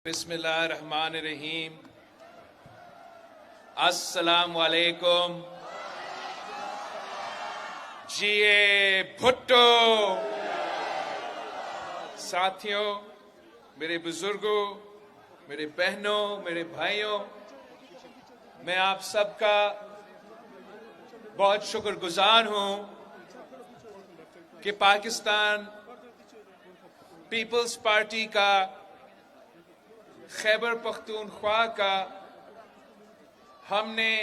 बिस्मिल्लाहिर्रहमानिर्रहीम। अस्सलाम वालेकुम। जिए भुट्टो। साथियों, मेरे बुजुर्गों, मेरे बहनों, मेरे भाइयों, मैं आप सबका बहुत शुक्रगुजार हूं कि पाकिस्तान पीपल्स पार्टी का खैबर पख्तूनख्वा का हमने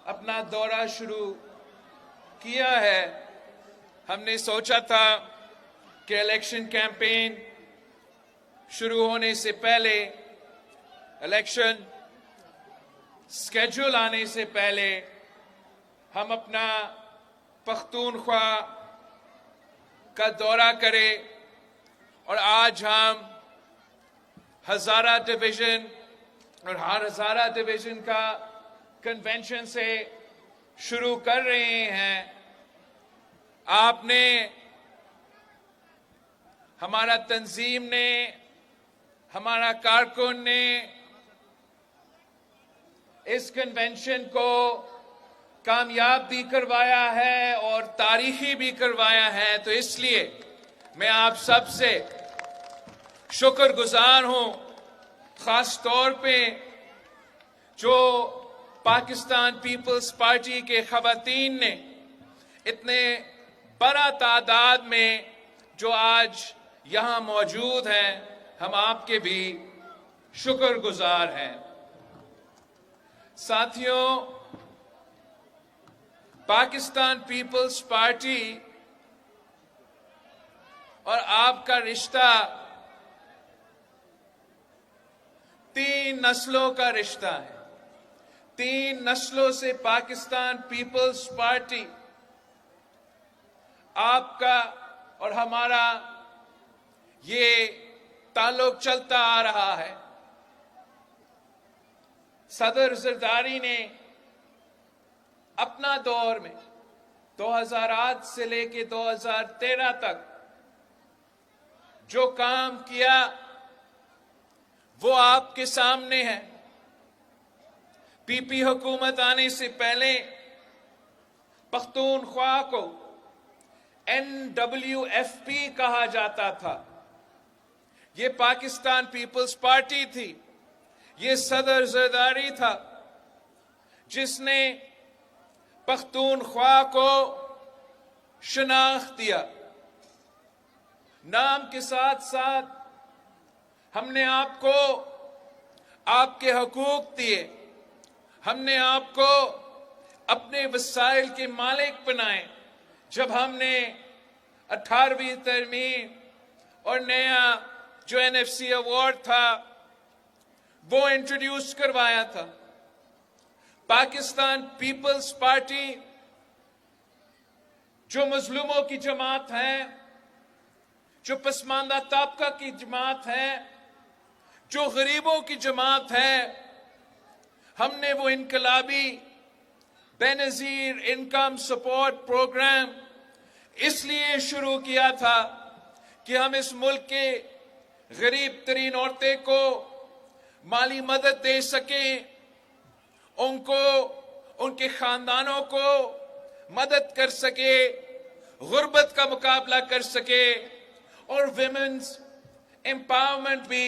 अपना दौरा शुरू किया है। हमने सोचा था कि इलेक्शन कैंपेन शुरू होने से पहले, इलेक्शन स्केड्यूल आने से पहले हम अपना पख्तूनख्वा का दौरा करें, और आज हम हजारा डिवीजन और हजारा डिवीजन का कन्वेंशन से शुरू कर रहे हैं। आपने, हमारा तंजीम ने, हमारा कारकुन ने इस कन्वेंशन को कामयाब भी करवाया है और तारीखी भी करवाया है। तो इसलिए मैं आप सबसे शुक्रगुजार हूं, खास तौर पे जो पाकिस्तान पीपल्स पार्टी के खवातीन ने इतने बड़ा तादाद में जो आज यहां मौजूद हैं, हम आपके भी शुक्रगुजार हैं। साथियों, पाकिस्तान पीपल्स पार्टी और आपका रिश्ता 3 नस्लों का रिश्ता है। 3 नस्लों से पाकिस्तान पीपल्स पार्टी, आपका और हमारा ये ताल्लुक चलता आ रहा है। सदर जरदारी ने अपना दौर में 2008 से लेके 2013 तक जो काम किया वो आपके सामने है। पीपी हुकूमत आने से पहले पख्तूनख्वा को NWFP कहा जाता था। ये पाकिस्तान पीपल्स पार्टी थी, ये सदर जरदारी था जिसने पख्तूनख्वा को शनाख्त दिया। नाम के साथ साथ हमने आपको आपके हकूक दिए, हमने आपको अपने वसाइल के मालिक बनाए। जब हमने 18वीं तरमीम और नया जो NFC अवार्ड था वो इंट्रोड्यूस करवाया था, पाकिस्तान पीपल्स पार्टी जो मजलूमों की जमात है, जो पसमानदा तबका की जमात है, जो गरीबों की जमात है, हमने वो इनकलाबी बेनजीर इनकम सपोर्ट प्रोग्राम इसलिए शुरू किया था कि हम इस मुल्क के गरीब तरीन औरतें को माली मदद दे सकें, उनको, उनके खानदानों को मदद कर सके, गुर्बत का मुकाबला कर सके और विमेन्स एम्पावरमेंट भी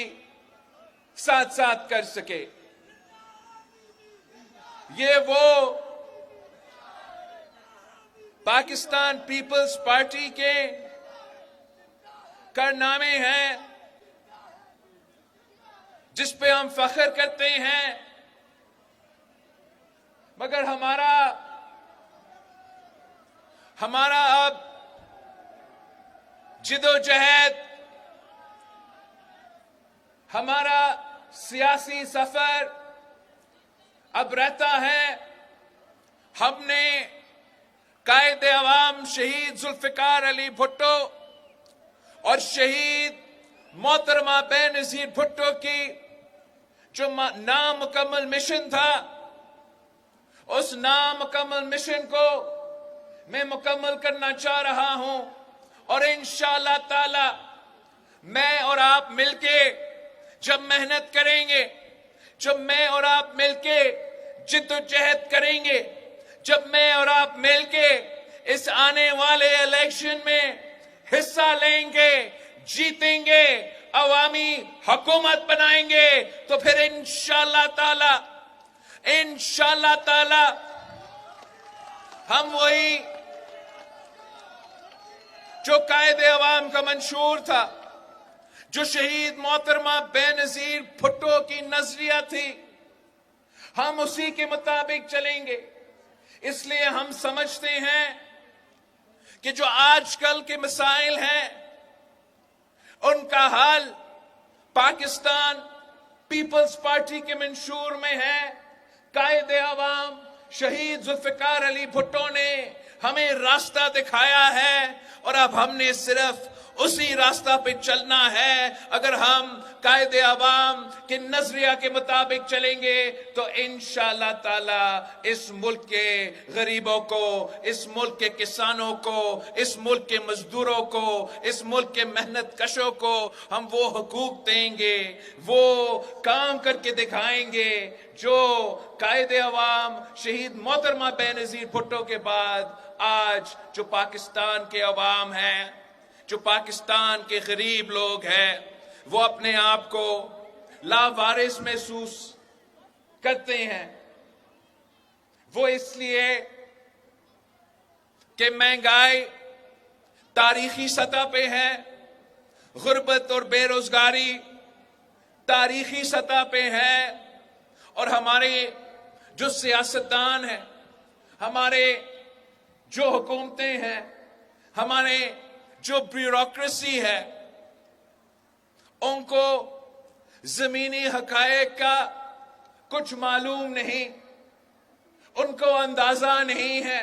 साथ साथ कर सके। ये वो पाकिस्तान पीपल्स पार्टी के कारनामे हैं जिस पे हम फख्र करते हैं। मगर हमारा अब जिदोजहद, हमारा सियासी सफर अब रहता है। हमने कायदे अवाम शहीद जुल्फिकार अली भुट्टो और शहीद मोहतरमा बेनजीर भुट्टो की जो नामुकम्मल मिशन था, उस नामुकम्मल मिशन को मैं मुकम्मल करना चाह रहा हूं और इंशाअल्लाह ताला मैं और आप मिलके जब मेहनत करेंगे, जब मैं और आप मिलके जिद्दोजहद करेंगे, जब मैं और आप मिलके इस आने वाले इलेक्शन में हिस्सा लेंगे, जीतेंगे, अवामी हुकूमत बनाएंगे, तो फिर इंशाअल्लाह ताला हम वही जो कायदे अवाम का मंशूर था, जो शहीद मोहतरमा बेनजीर भुट्टो की नजरिया थी, हम उसी के मुताबिक चलेंगे। इसलिए हम समझते हैं कि जो आजकल के मसाइल हैं उनका हल पाकिस्तान पीपल्स पार्टी के मंशूर में है। कायदे अवाम शहीद जुल्फिकार अली भुट्टो ने हमें रास्ता दिखाया है और अब हमने सिर्फ उसी रास्ता पे चलना है। अगर हम कायदे अवाम के नजरिया के मुताबिक चलेंगे तो इंशाअल्लाह ताला इस मुल्क के गरीबों को, इस मुल्क के किसानों को, इस मुल्क के मजदूरों को, इस मुल्क के मेहनत कशों को हम वो हुकूक देंगे, वो काम करके दिखाएंगे जो कायदे अवाम शहीद मोहतरमा बेनजीर भुट्टो के बाद आज जो पाकिस्तान के अवाम हैं, जो पाकिस्तान के गरीब लोग हैं, वो अपने आप को लावारिस महसूस करते हैं। वो इसलिए कि महंगाई तारीखी सतह पे है, गुर्बत और बेरोजगारी तारीखी सतह पे है, और हमारे जो सियासतदान हैं, हमारे जो हुकूमतें हैं, हमारे जो ब्यूरोक्रेसी है, उनको जमीनी हकायक का कुछ मालूम नहीं, उनको अंदाजा नहीं है,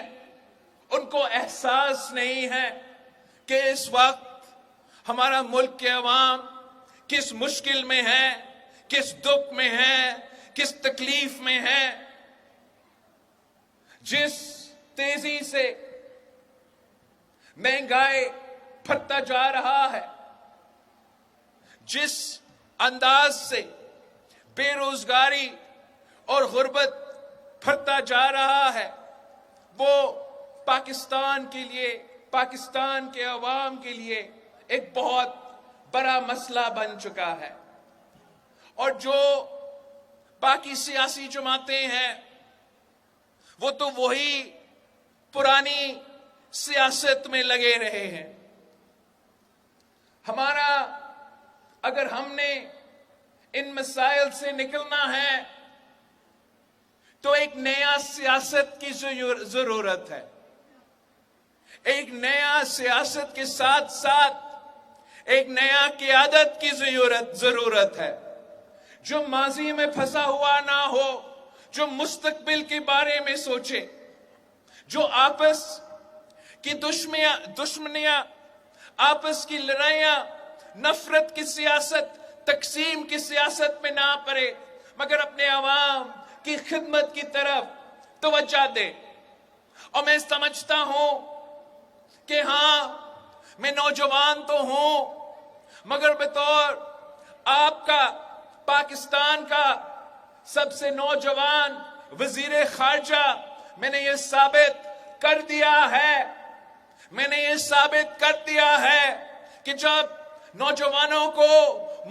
उनको एहसास नहीं है कि इस वक्त हमारा मुल्क के अवाम किस मुश्किल में है, किस दुख में है, किस तकलीफ में है। जिस तेजी से महंगाई बढ़ता जा रहा है, जिस अंदाज से बेरोजगारी और गुर्बत बढ़ता जा रहा है, वो पाकिस्तान के लिए, पाकिस्तान के अवाम के लिए एक बहुत बड़ा मसला बन चुका है। और जो बाकी सियासी जमातें हैं, वो तो वही पुरानी सियासत में लगे रहे हैं। हमारा, अगर हमने इन मसाइल से निकलना है तो एक नया सियासत की जरूरत है। एक नया सियासत के साथ साथ एक नया क़ियादत की जरूरत है, जो माजी में फंसा हुआ ना हो, जो मुस्तकबिल के बारे में सोचे, जो आपस की दुश्मनियां, आपस की लड़ाइयां, नफरत की सियासत, तकसीम की सियासत में ना पड़े, मगर अपने अवाम की खिदमत की तरफ तवज्जो दे। और मैं समझता हूं कि हाँ, मैं नौजवान तो हूं, मगर बतौर आपका पाकिस्तान का सबसे नौजवान वजीर खारजा मैंने ये साबित कर दिया है, कि जब नौजवानों को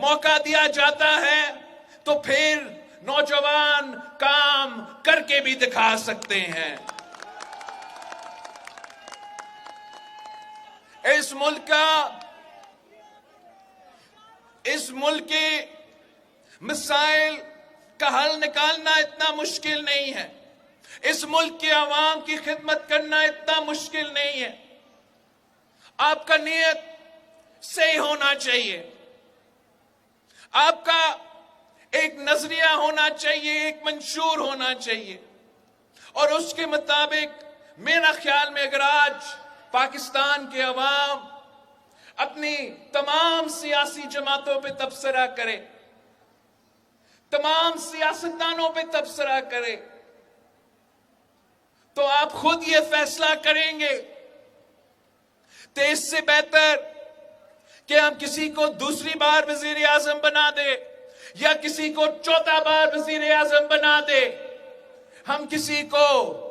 मौका दिया जाता है तो फिर नौजवान काम करके भी दिखा सकते हैं। इस मुल्क के मसाइल का हल निकालना इतना मुश्किल नहीं है, इस मुल्क के अवाम की खिदमत करना इतना मुश्किल नहीं है। आपका नियत सही होना चाहिए, आपका एक नजरिया होना चाहिए, एक मंशूर होना चाहिए, और उसके मुताबिक मेरा ख्याल में अगर आज पाकिस्तान के अवाम अपनी तमाम सियासी जमातों पे तबसरा करे, तमाम सियासतदानों पे तबसरा करे, तो आप खुद ये फैसला करेंगे तो इससे बेहतर कि हम किसी को दूसरी बार वजीर आजम बना दे, या किसी को चौथा बार वजीर आजम बना दे। हम किसी को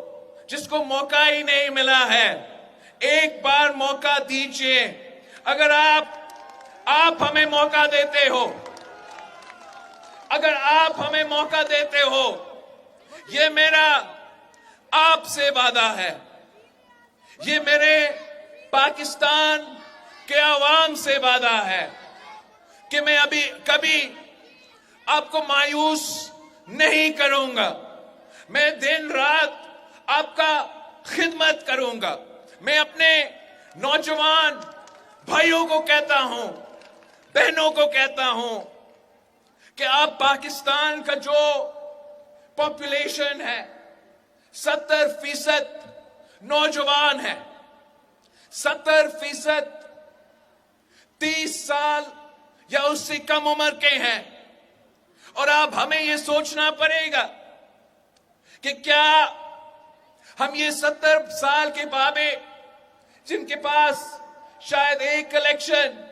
जिसको मौका ही नहीं मिला है, एक बार मौका दीजिए। अगर आप हमें मौका देते हो, अगर आप हमें मौका देते हो, ये मेरा आपसे वादा है, ये मेरे पाकिस्तान के अवाम से वादा है कि मैं अभी कभी आपको मायूस नहीं करूंगा। मैं दिन रात आपका खिदमत करूंगा। मैं अपने नौजवान भाइयों को कहता हूं, बहनों को कहता हूं कि आप पाकिस्तान का जो पॉपुलेशन है 70% नौजवान है, 70% 30 साल या उससे कम उम्र के हैं। और अब हमें यह सोचना पड़ेगा कि क्या हम ये 70 साल के बाबे जिनके पास शायद एक इलेक्शन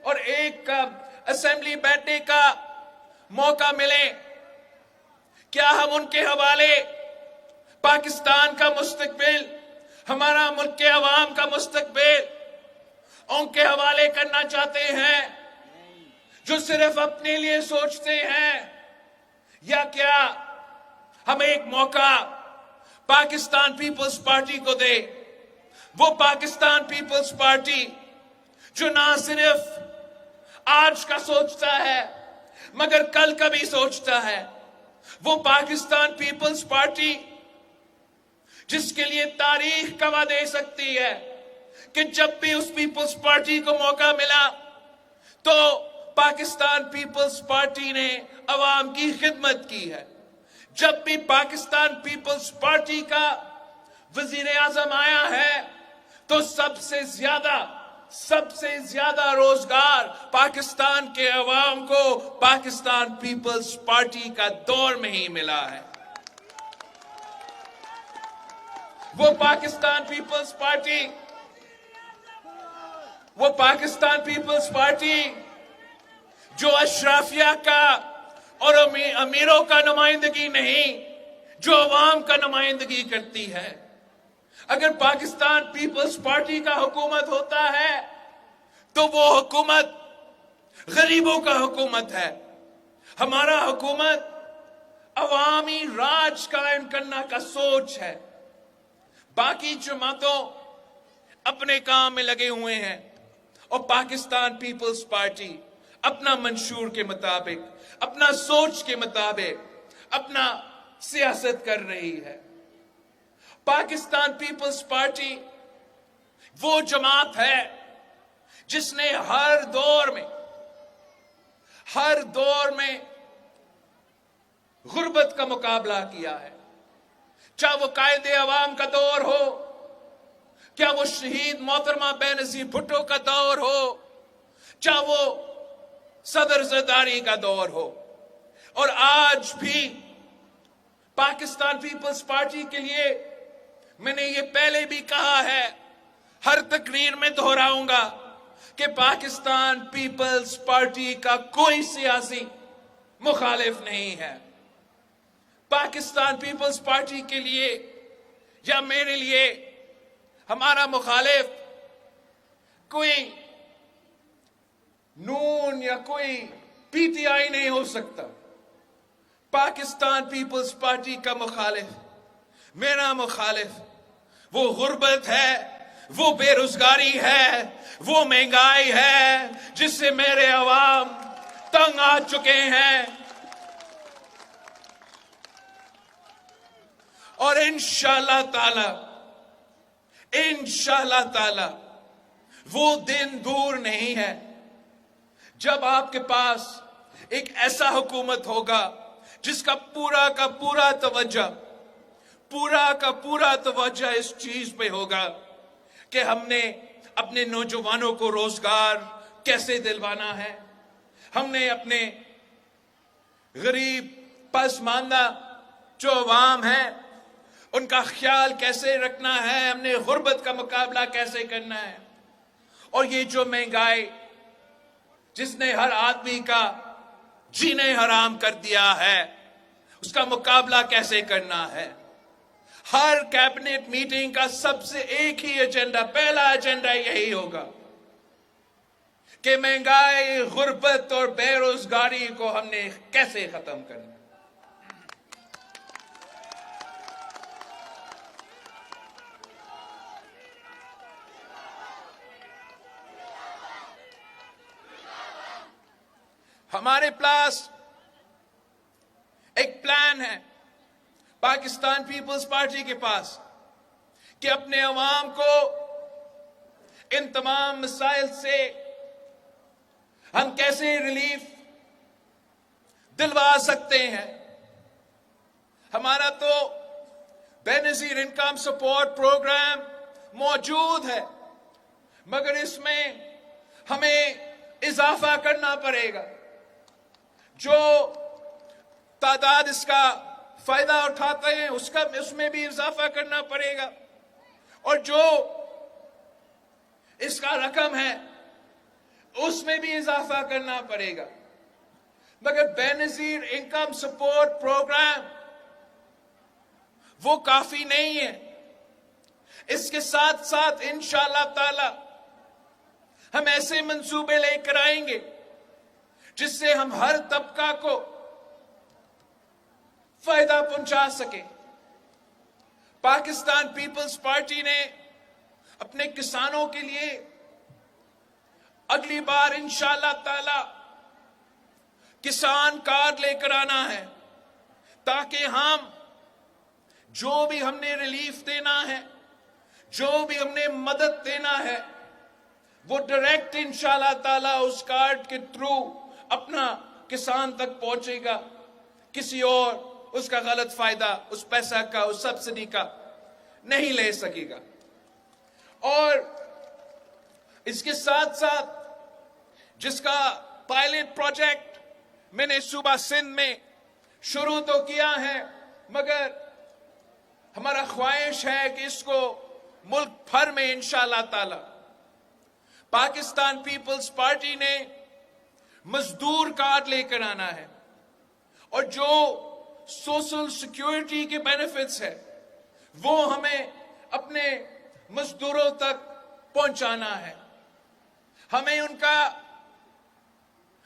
और एक असेंबली बैठने का मौका मिले, क्या हम उनके हवाले पाकिस्तान का मुस्तकबिल, हमारा मुल्क के अवाम का मुस्तकबिल उनके हवाले करना चाहते हैं जो सिर्फ अपने लिए सोचते हैं? या क्या हम एक मौका पाकिस्तान पीपल्स पार्टी को दे, वो पाकिस्तान पीपल्स पार्टी जो ना सिर्फ आज का सोचता है मगर कल का भी सोचता है, वो पाकिस्तान पीपल्स पार्टी जिसके लिए तारीख गवाह दे सकती है कि जब भी उस पीपल्स पार्टी को मौका मिला तो पाकिस्तान पीपल्स पार्टी ने अवाम की खिदमत की है। जब भी पाकिस्तान पीपल्स पार्टी का वजीर आजम आया है तो सबसे ज्यादा रोजगार पाकिस्तान के अवाम को पाकिस्तान पीपल्स पार्टी का दौर में ही मिला है। वो पाकिस्तान पीपल्स पार्टी जो अशराफिया का और अमीरों का नुमाइंदगी नहीं, जो अवाम का नुमाइंदगी करती है। अगर पाकिस्तान पीपल्स पार्टी का हुकूमत होता है तो वो हुकूमत गरीबों का हुकूमत है। हमारा हुकूमत अवामी राज कायम करने का सोच है। बाकी जमातों अपने काम में लगे हुए हैं और पाकिस्तान पीपल्स पार्टी अपना मंशूर के मुताबिक, अपना सोच के मुताबिक अपना सियासत कर रही है। पाकिस्तान पीपल्स पार्टी वो जमात है जिसने हर दौर में गुर्बत का मुकाबला किया है। चाहे वो कायदे अवाम का दौर हो, क्या वो शहीद मोहतरमा बेनजीर भुट्टो का दौर हो, चाहे वो सदर जरदारी का दौर हो। और आज भी पाकिस्तान पीपल्स पार्टी के लिए मैंने ये पहले भी कहा है, हर तकरीर में दोहराऊंगा कि पाकिस्तान पीपल्स पार्टी का कोई सियासी मुखालिफ नहीं है। पाकिस्तान पीपल्स पार्टी के लिए या मेरे लिए हमारा मुखालिफ कोई नून या कोई पीटीआई नहीं हो सकता। पाकिस्तान पीपल्स पार्टी का मुखालिफ, मेरा मुखालिफ, वो गुर्बत है, वो बेरोजगारी है, वो महंगाई है जिससे मेरे अवाम तंग आ चुके हैं। और इंशाअल्लाह ताला वो दिन दूर नहीं है जब आपके पास एक ऐसा हुकूमत होगा जिसका पूरा का पूरा तवज्जो इस चीज पे होगा कि हमने अपने नौजवानों को रोजगार कैसे दिलवाना है, हमने अपने गरीब पसमानदा जो अवाम है उनका ख्याल कैसे रखना है, हमने गुर्बत का मुकाबला कैसे करना है। और ये जो महंगाई जिसने हर आदमी का जीने हराम कर दिया है, उसका मुकाबला कैसे करना है। हर कैबिनेट मीटिंग का सबसे एक ही एजेंडा, पहला एजेंडा यही होगा कि महंगाई, गुर्बत और बेरोजगारी को हमने कैसे खत्म करना। हमारे पास एक प्लान है, पाकिस्तान पीपल्स पार्टी के पास, कि अपने अवाम को इन तमाम मसाइल से हम कैसे रिलीफ दिलवा सकते हैं। हमारा तो बेनजीर इनकम सपोर्ट प्रोग्राम मौजूद है, मगर इसमें हमें इजाफा करना पड़ेगा। जो तादाद इसका फायदा उठाते हैं उसमें भी इजाफा करना पड़ेगा, और जो इसका रकम है उसमें भी इजाफा करना पड़ेगा। मगर बेनजीर इनकम सपोर्ट प्रोग्राम वो काफी नहीं है। इसके साथ साथ इंशाअल्लाह ताला हम ऐसे मंसूबे लेकर आएंगे जिससे हम हर तबका को फायदा पहुंचा सके। पाकिस्तान पीपल्स पार्टी ने अपने किसानों के लिए अगली बार इंशाअल्लाह ताला किसान कार्ड लेकर आना है, ताकि हम जो भी हमने रिलीफ देना है, जो भी हमने मदद देना है, वो डायरेक्ट इंशाअल्लाह ताला उस कार्ड के थ्रू अपना किसान तक पहुंचेगा। किसी और उसका गलत फायदा, उस पैसा का, उस सब्सिडी का नहीं ले सकेगा। और इसके साथ साथ जिसका पायलट प्रोजेक्ट मैंने सूबा सिंध में शुरू तो किया है, मगर हमारा ख्वाहिश है कि इसको मुल्क भर में इंशाअल्लाह ताला पाकिस्तान पीपल्स पार्टी ने मजदूर कार्ड लेकर आना है, और जो सोशल सिक्योरिटी के बेनिफिट्स है वो हमें अपने मजदूरों तक पहुंचाना है। हमें उनका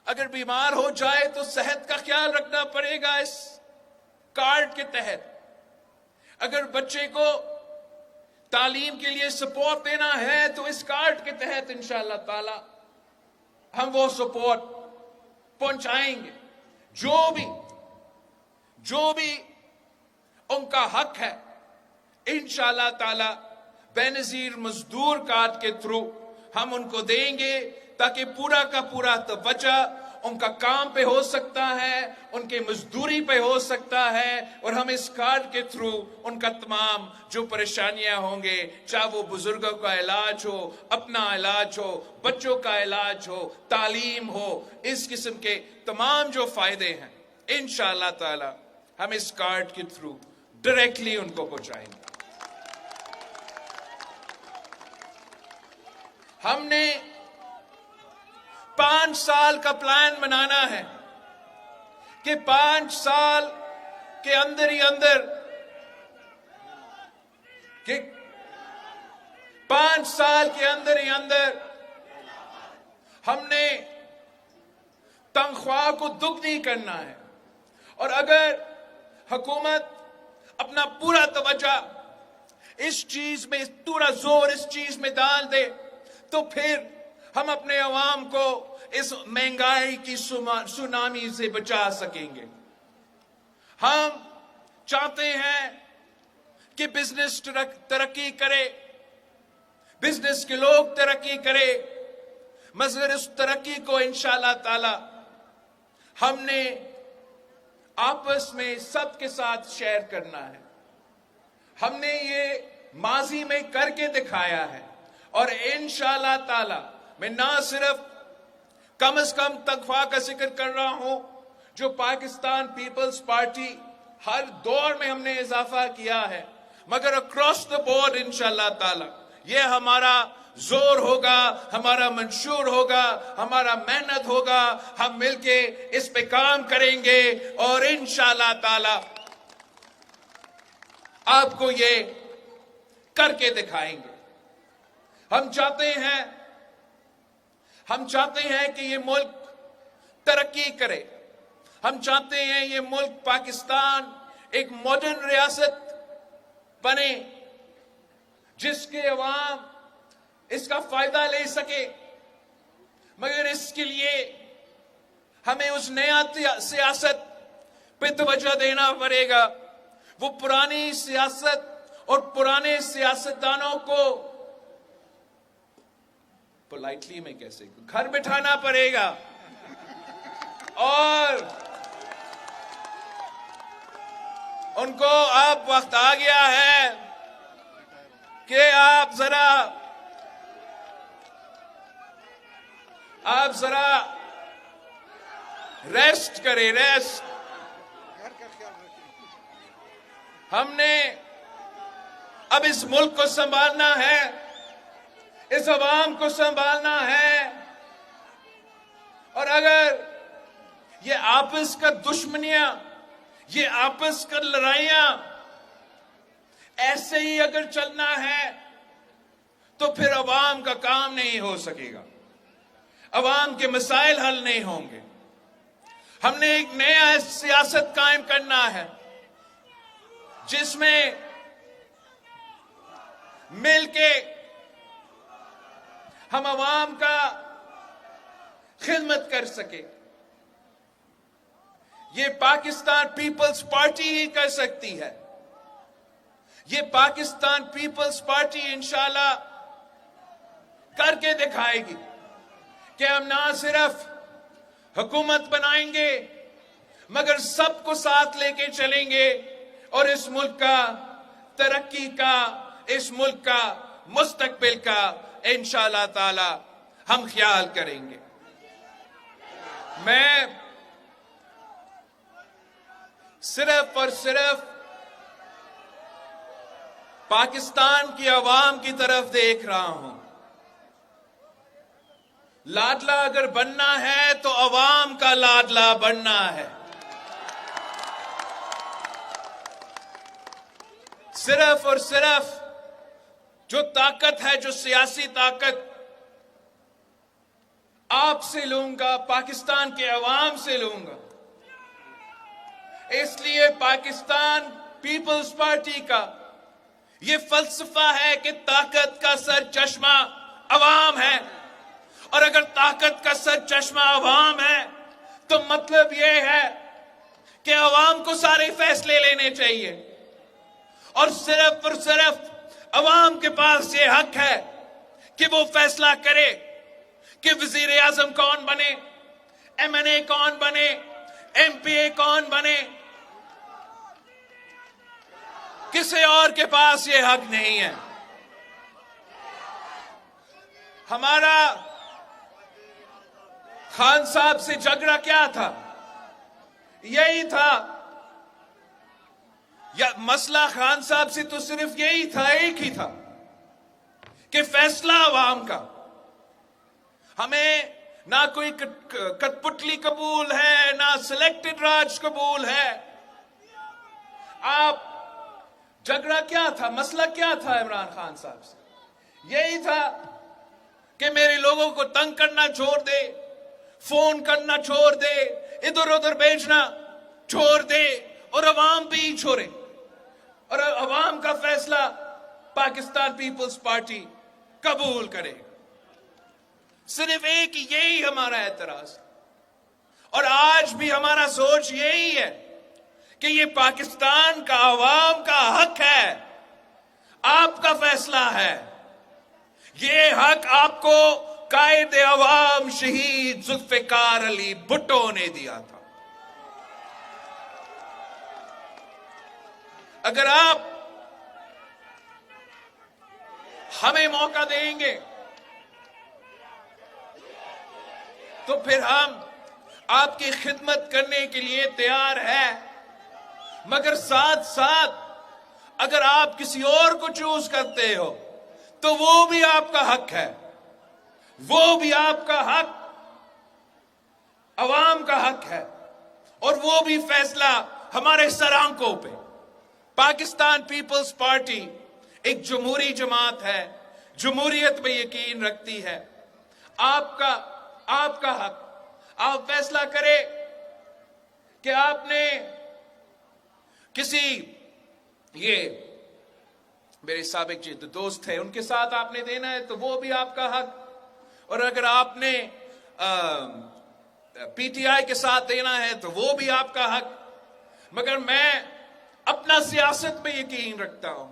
अगर बीमार हो जाए तो सेहत का ख्याल रखना पड़ेगा इस कार्ड के तहत। अगर बच्चे को तालीम के लिए सपोर्ट देना है तो इस कार्ड के तहत इंशाअल्लाह ताला हम वो सपोर्ट पहुंचाएंगे। जो भी उनका हक है इंशाअल्लाह ताला बेनजीर मजदूर कार्ड के थ्रू हम उनको देंगे, ताकि पूरा का पूरा तवज्जो उनका काम पे हो सकता है, उनके मजदूरी पे हो सकता है, और हम इस कार्ड के थ्रू उनका तमाम जो परेशानियां होंगे, चाहे वो बुजुर्गों का इलाज हो, अपना इलाज हो, बच्चों का इलाज हो, तालीम हो, इस किस्म के तमाम जो फायदे हैं इंशाअल्लाह ताला हम इस कार्ड के थ्रू डायरेक्टली उनको पहुंचाएंगे। हमने 5 साल का प्लान बनाना है कि 5 साल के अंदर ही अंदर कि 5 साल के अंदर ही अंदर हमने तनख्वाह को दुगनी करना है। और अगर हुकूमत अपना पूरा तवज्जो इस चीज में, पूरा जोर इस चीज में डाल दे, तो फिर हम अपने अवाम को इस महंगाई की सुनामी से बचा सकेंगे। हम चाहते हैं कि बिजनेस तरक्की करे, बिजनेस के लोग तरक्की करे, मगर इस तरक्की को इंशाअल्लाह ताला हमने आपस में सबके साथ शेयर करना है। हमने ये माजी में करके दिखाया है, और इंशाअल्लाह ताला मैं ना सिर्फ कम से कम तनख्वाह का जिक्र कर रहा हूं जो पाकिस्तान पीपल्स पार्टी हर दौर में हमने इजाफा किया है, मगर अक्रॉस द बोर्ड इंशाअल्लाह ताला ये हमारा जोर होगा, हमारा मंशूर होगा, हमारा मेहनत होगा, हम मिलके इस पे काम करेंगे और इंशाअल्लाह ताला आपको ये करके दिखाएंगे। हम चाहते हैं कि ये मुल्क तरक्की करे। हम चाहते हैं ये मुल्क पाकिस्तान एक मॉडर्न रियासत बने जिसके अवाम इसका फायदा ले सके। मगर इसके लिए हमें उस नया सियासत पे तवज्जो देना पड़ेगा। वो पुरानी सियासत और पुराने सियासतदानों को पोलाइटली में कैसे घर बिठाना पड़ेगा और उनको अब वक्त आ गया है कि आप जरा रेस्ट करें, रेस्ट। हमने अब इस मुल्क को संभालना है, इस अवाम को संभालना है। और अगर ये आपस का दुश्मनियां, ये आपस का लड़ाइयां ऐसे ही अगर चलना है तो फिर अवाम का काम नहीं हो सकेगा, अवाम के मसाइल हल नहीं होंगे। हमने एक नया सियासत कायम करना है जिसमें मिलके हम अवाम का खिदमत कर सके। ये पाकिस्तान पीपल्स पार्टी ही कर सकती है। ये पाकिस्तान पीपल्स पार्टी इंशाल्लाह करके दिखाएगी कि हम ना सिर्फ हुकूमत बनाएंगे मगर सबको साथ लेके चलेंगे और इस मुल्क का तरक्की का, इस मुल्क का मुस्तकबिल का इंशाअल्लाह ताला हम ख्याल करेंगे। मैं सिर्फ और सिर्फ पाकिस्तान की आवाम की तरफ देख रहा हूं। लाडला अगर बनना है तो अवाम का लाडला बनना है। सिर्फ और सिर्फ जो ताकत है, जो सियासी ताकत आपसे लूंगा, पाकिस्तान के अवाम से लूंगा। इसलिए पाकिस्तान पीपल्स पार्टी का यह फलसफा है कि ताकत का सर चश्मा अवाम है, और अगर ताकत का सर चश्मा अवाम है तो मतलब यह है कि अवाम को सारे फैसले लेने चाहिए और सिर्फ अवाम के पास ये हक है कि वो फैसला करे कि वजीर आजम कौन बने, एमएनए कौन बने, एमपीए कौन बने। किसी और के पास ये हक नहीं है। हमारा खान साहब से झगड़ा क्या था? यही था, या मसला खान साहब से तो सिर्फ यही था, एक ही था कि फैसला अवाम का। हमें ना कोई कठपुतली कबूल है, ना सिलेक्टेड राज कबूल है। आप झगड़ा क्या था, मसला क्या था इमरान खान साहब से? यही था कि मेरे लोगों को तंग करना छोड़ दे, फोन करना छोड़ दे, इधर उधर भेजना छोड़ दे और अवाम पे ही छोड़े, और अवाम का फैसला पाकिस्तान पीपल्स पार्टी कबूल करे। सिर्फ एक यही हमारा एतराज, और आज भी हमारा सोच यही है कि ये पाकिस्तान का अवाम का हक है, आपका फैसला है। ये हक आपको कायद अवाम शहीद जुल्फिकार अली भुट्टो ने दिया था। अगर आप हमें मौका देंगे तो फिर हम आपकी खिदमत करने के लिए तैयार हैं। मगर साथ साथ अगर आप किसी और को चूज करते हो तो वो भी आपका हक है, वो भी आपका हक अवाम का हक है, और वो भी फैसला हमारे सरांकों पे। पाकिस्तान पीपल्स पार्टी एक जमहूरी जमात है, जमहूरियत में यकीन रखती है। आपका हक, आप फैसला करें कि आपने किसी, ये मेरे साबिक जो दोस्त थे उनके साथ आपने देना है तो वो भी आपका हक, और अगर आपने पीटीआई के साथ देना है तो वो भी आपका हक। मगर मैं अपना सियासत पे यकीन रखता हूं,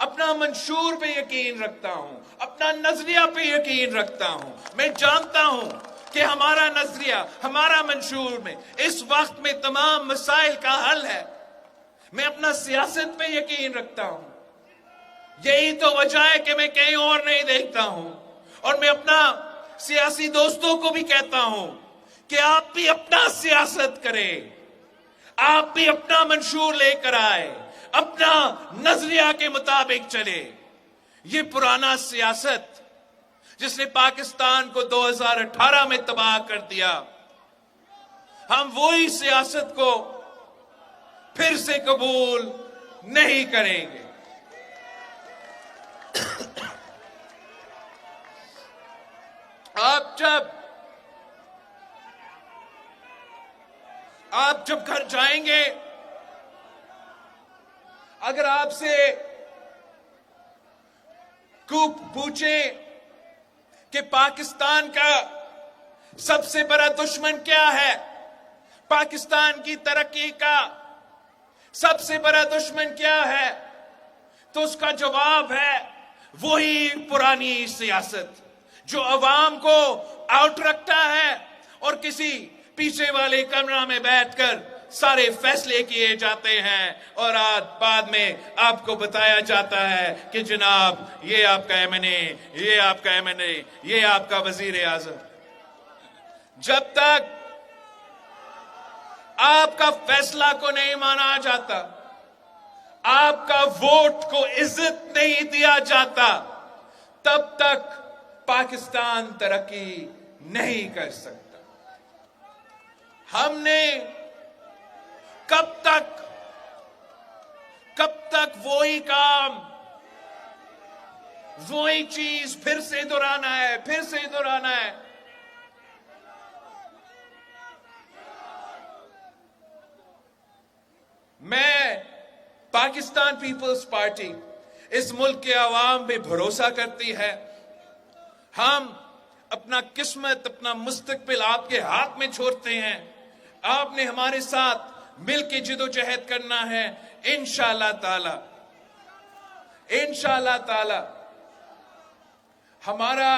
अपना मंशूर पे यकीन रखता हूं, अपना नजरिया पे यकीन रखता हूं। मैं जानता हूं कि हमारा नजरिया, हमारा मंशूर में इस वक्त में तमाम मसाइल का हल है। मैं अपना सियासत पे यकीन रखता हूं। यही तो वजह है कि मैं कहीं और नहीं देखता हूं, और मैं अपना सियासी दोस्तों को भी कहता हूं कि आप भी अपना सियासत करें, आप भी अपना मंशूर लेकर आए, अपना नजरिया के मुताबिक चले। ये पुराना सियासत जिसने पाकिस्तान को 2018 में तबाह कर दिया, हम वही सियासत को फिर से कबूल नहीं करेंगे। आप जब घर जाएंगे, अगर आपसे कोई पूछे कि पाकिस्तान का सबसे बड़ा दुश्मन क्या है, पाकिस्तान की तरक्की का सबसे बड़ा दुश्मन क्या है, तो उसका जवाब है वही पुरानी सियासत जो अवाम को आउट रखता है, और किसी पीछे वाले कमरा में बैठकर सारे फैसले किए जाते हैं, और आज बाद में आपको बताया जाता है कि जनाब ये आपका एमएनए, ये आपका एमएनए, ये आपका वजीर आजम। जब तक आपका फैसला को नहीं माना जाता, आपका वोट को इज्जत नहीं दिया जाता, तब तक पाकिस्तान तरक्की नहीं कर सकता। हमने कब तक वही काम, वही चीज फिर से दोहराना है। मैं, पाकिस्तान पीपल्स पार्टी इस मुल्क के अवाम पे भरोसा करती है। हम अपना किस्मत, अपना मुस्तकबिल आपके हाथ में छोड़ते हैं। आपने हमारे साथ मिलकर जिदोजहद करना है। इंशाअल्लाह ताला हमारा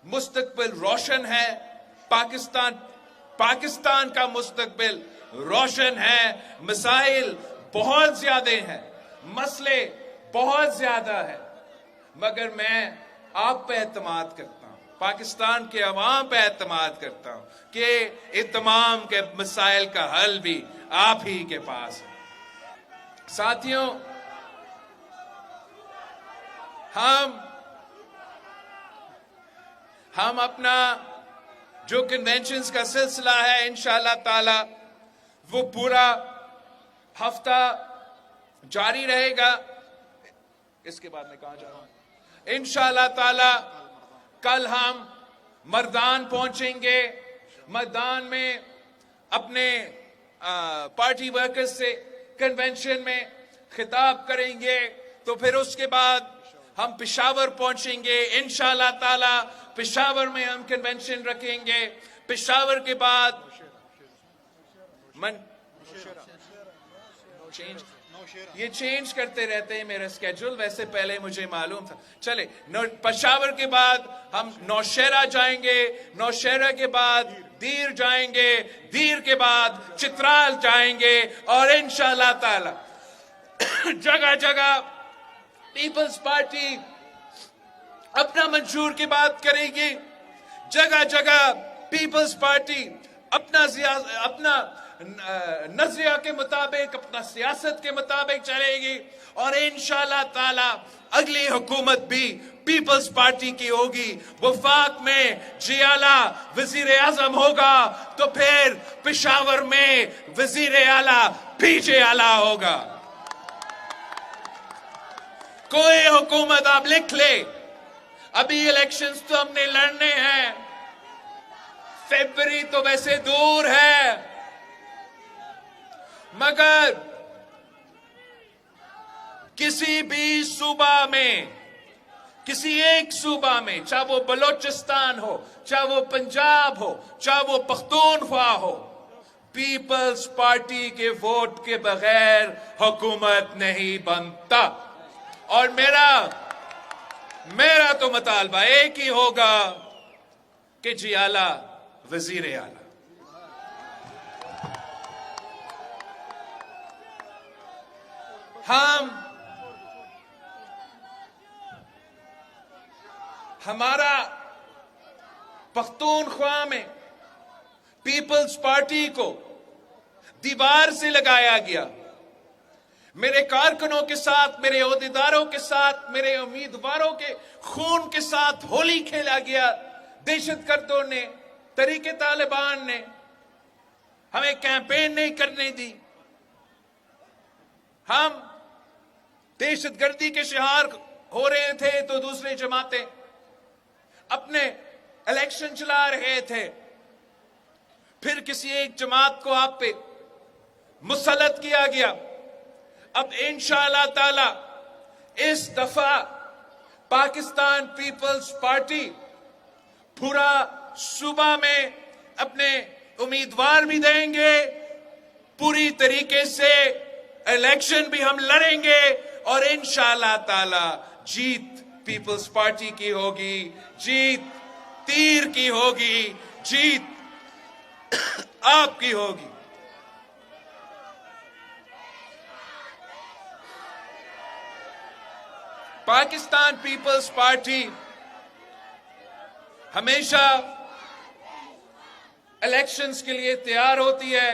मुस्तकबिल रोशन है। पाकिस्तान का मुस्तकबिल रोशन है। मसाइल बहुत ज्यादा हैं, मसले बहुत ज्यादा है, मगर मैं आप पे एतमाद करता हूं, पाकिस्तान के अवाम पे एतमाद करता हूं कि इन तमाम के मसाइल का हल भी आप ही के पास है। साथियों, हम अपना जो कन्वेंशंस का सिलसिला है, इंशाअल्लाह ताला वो पूरा हफ्ता जारी रहेगा। इसके बाद मैं कहां जा रहा हूं? इंशाअल्लाह ताला कल हम मर्दान पहुंचेंगे। मर्दान में अपने पार्टी वर्कर्स से कन्वेंशन में खिताब करेंगे। तो फिर उसके बाद हम पेशावर पहुंचेंगे। इंशाअल्लाह ताला पेशावर में हम कन्वेंशन रखेंगे। पेशावर के बाद ये चेंज करते रहते हैं मेरा स्केड्यूल, वैसे पहले मुझे मालूम था। चले, पेशावर के बाद हम नौशहरा जाएंगे, नौशहरा के बाद दीर जाएंगे, दीर के बाद चित्राल जाएंगे, और इंशाअल्लाह ताला जगह जगह पीपल्स पार्टी अपना मंशूर की बात करेगी। जगह जगह पीपल्स पार्टी अपना नजरिया के मुताबिक, अपना सियासत के मुताबिक चलेगी और इंशाअल्लाह ताला अगली हुकूमत भी पीपल्स पार्टी की होगी। वफाक में जियाला वजीर आजम होगा तो फिर पेशावर में वजीर आला पीछे आला होगा। कोई हुकूमत आप लिख ले, अभी इलेक्शंस तो हमने लड़ने हैं, फरवरी तो वैसे दूर है, मगर किसी भी सूबा में, किसी एक सूबा में, चाहे वो बलोचिस्तान हो, चाहे वो पंजाब हो, चाहे वो पख्तूनख्वा हो, पीपल्स पार्टी के वोट के बगैर हुकूमत नहीं बनता। और मेरा तो मुतालबा एक ही होगा कि जियाला वजीर आला। हमारा पख्तूनख्वा में पीपल्स पार्टी को दीवार से लगाया गया। मेरे कारकुनों के साथ, मेरे ओहदेदारों के साथ, मेरे उम्मीदवारों के खून के साथ होली खेला गया। दहशतगर्दों ने, तरीके तालिबान ने हमें कैंपेन नहीं करने दी। हम दहशतगर्दी के शिकार हो रहे थे तो दूसरी जमातें अपने इलेक्शन चला रहे थे। फिर किसी एक जमात को आप पे मुसल्लत किया गया। अब इंशाअल्लाह ताला इस दफा पाकिस्तान पीपल्स पार्टी पूरा सूबा में अपने उम्मीदवार भी देंगे, पूरी तरीके से इलेक्शन भी हम लड़ेंगे और इंशाअल्लाह ताला जीत पीपल्स पार्टी की होगी, जीत तीर की होगी, जीत आपकी होगी। पाकिस्तान पीपल्स पार्टी हमेशा इलेक्शंस के लिए तैयार होती है।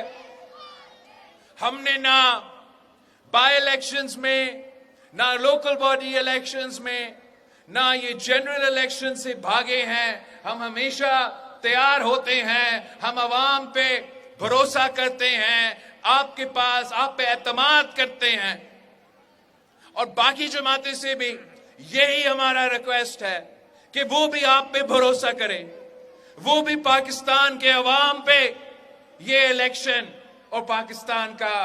हमने ना बाय इलेक्शंस में, ना लोकल बॉडी इलेक्शंस में, ना ये जनरल इलेक्शन से भागे हैं। हम हमेशा तैयार होते हैं। हम अवाम पे भरोसा करते हैं, आपके पास आप पे एतमाद करते हैं और बाकी जमातें से भी यही हमारा रिक्वेस्ट है कि वो भी आप पे भरोसा करें, वो भी पाकिस्तान के अवाम पे ये इलेक्शन और पाकिस्तान का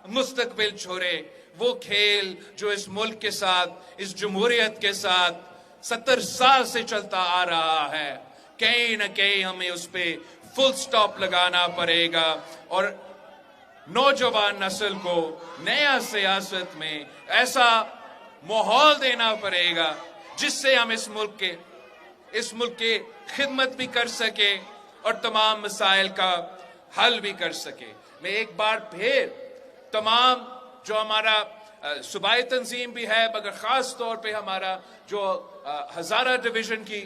मुस्तकबिल छोड़े। वो खेल जो इस मुल्क के साथ, इस जमहूरियत के साथ 70 साल से चलता आ रहा है, कहीं ना कहीं हमें उस पे फुल स्टॉप लगाना पड़ेगा और नौजवान नस्ल को नया सियासत में ऐसा माहौल देना पड़ेगा जिससे हम इस मुल्क के खिदमत भी कर सके और तमाम मसाइल का हल भी कर सके। मैं एक बार फिर तमाम जो हमारा सूबाई तंजीम भी है, मगर खास तौर पे हमारा जो हजारा डिवीजन की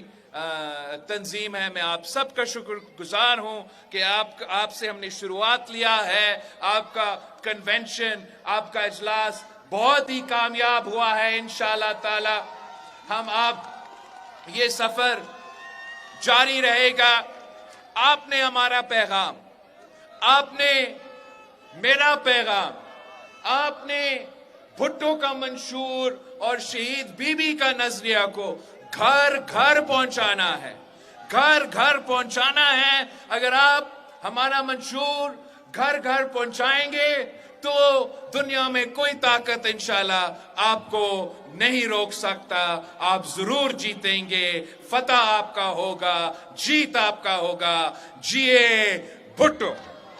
तंजीम है, मैं आप सबका शुक्रगुजार हूं कि आपसे हमने शुरुआत लिया है। आपका कन्वेंशन, आपका इजलास बहुत ही कामयाब हुआ है। इंशाअल्लाह ताला हम आप ये सफर जारी रहेगा। आपने हमारा पैगाम, आपने मेरा पैगाम, आपने भुट्टो का मंशूर और शहीद बीबी का नजरिया को घर घर पहुंचाना है, घर घर पहुंचाना है। अगर आप हमारा मंशूर घर घर पहुंचाएंगे तो दुनिया में कोई ताकत इंशाल्लाह आपको नहीं रोक सकता। आप जरूर जीतेंगे, फतह आपका होगा, जीत आपका होगा। जिए भुट्टो।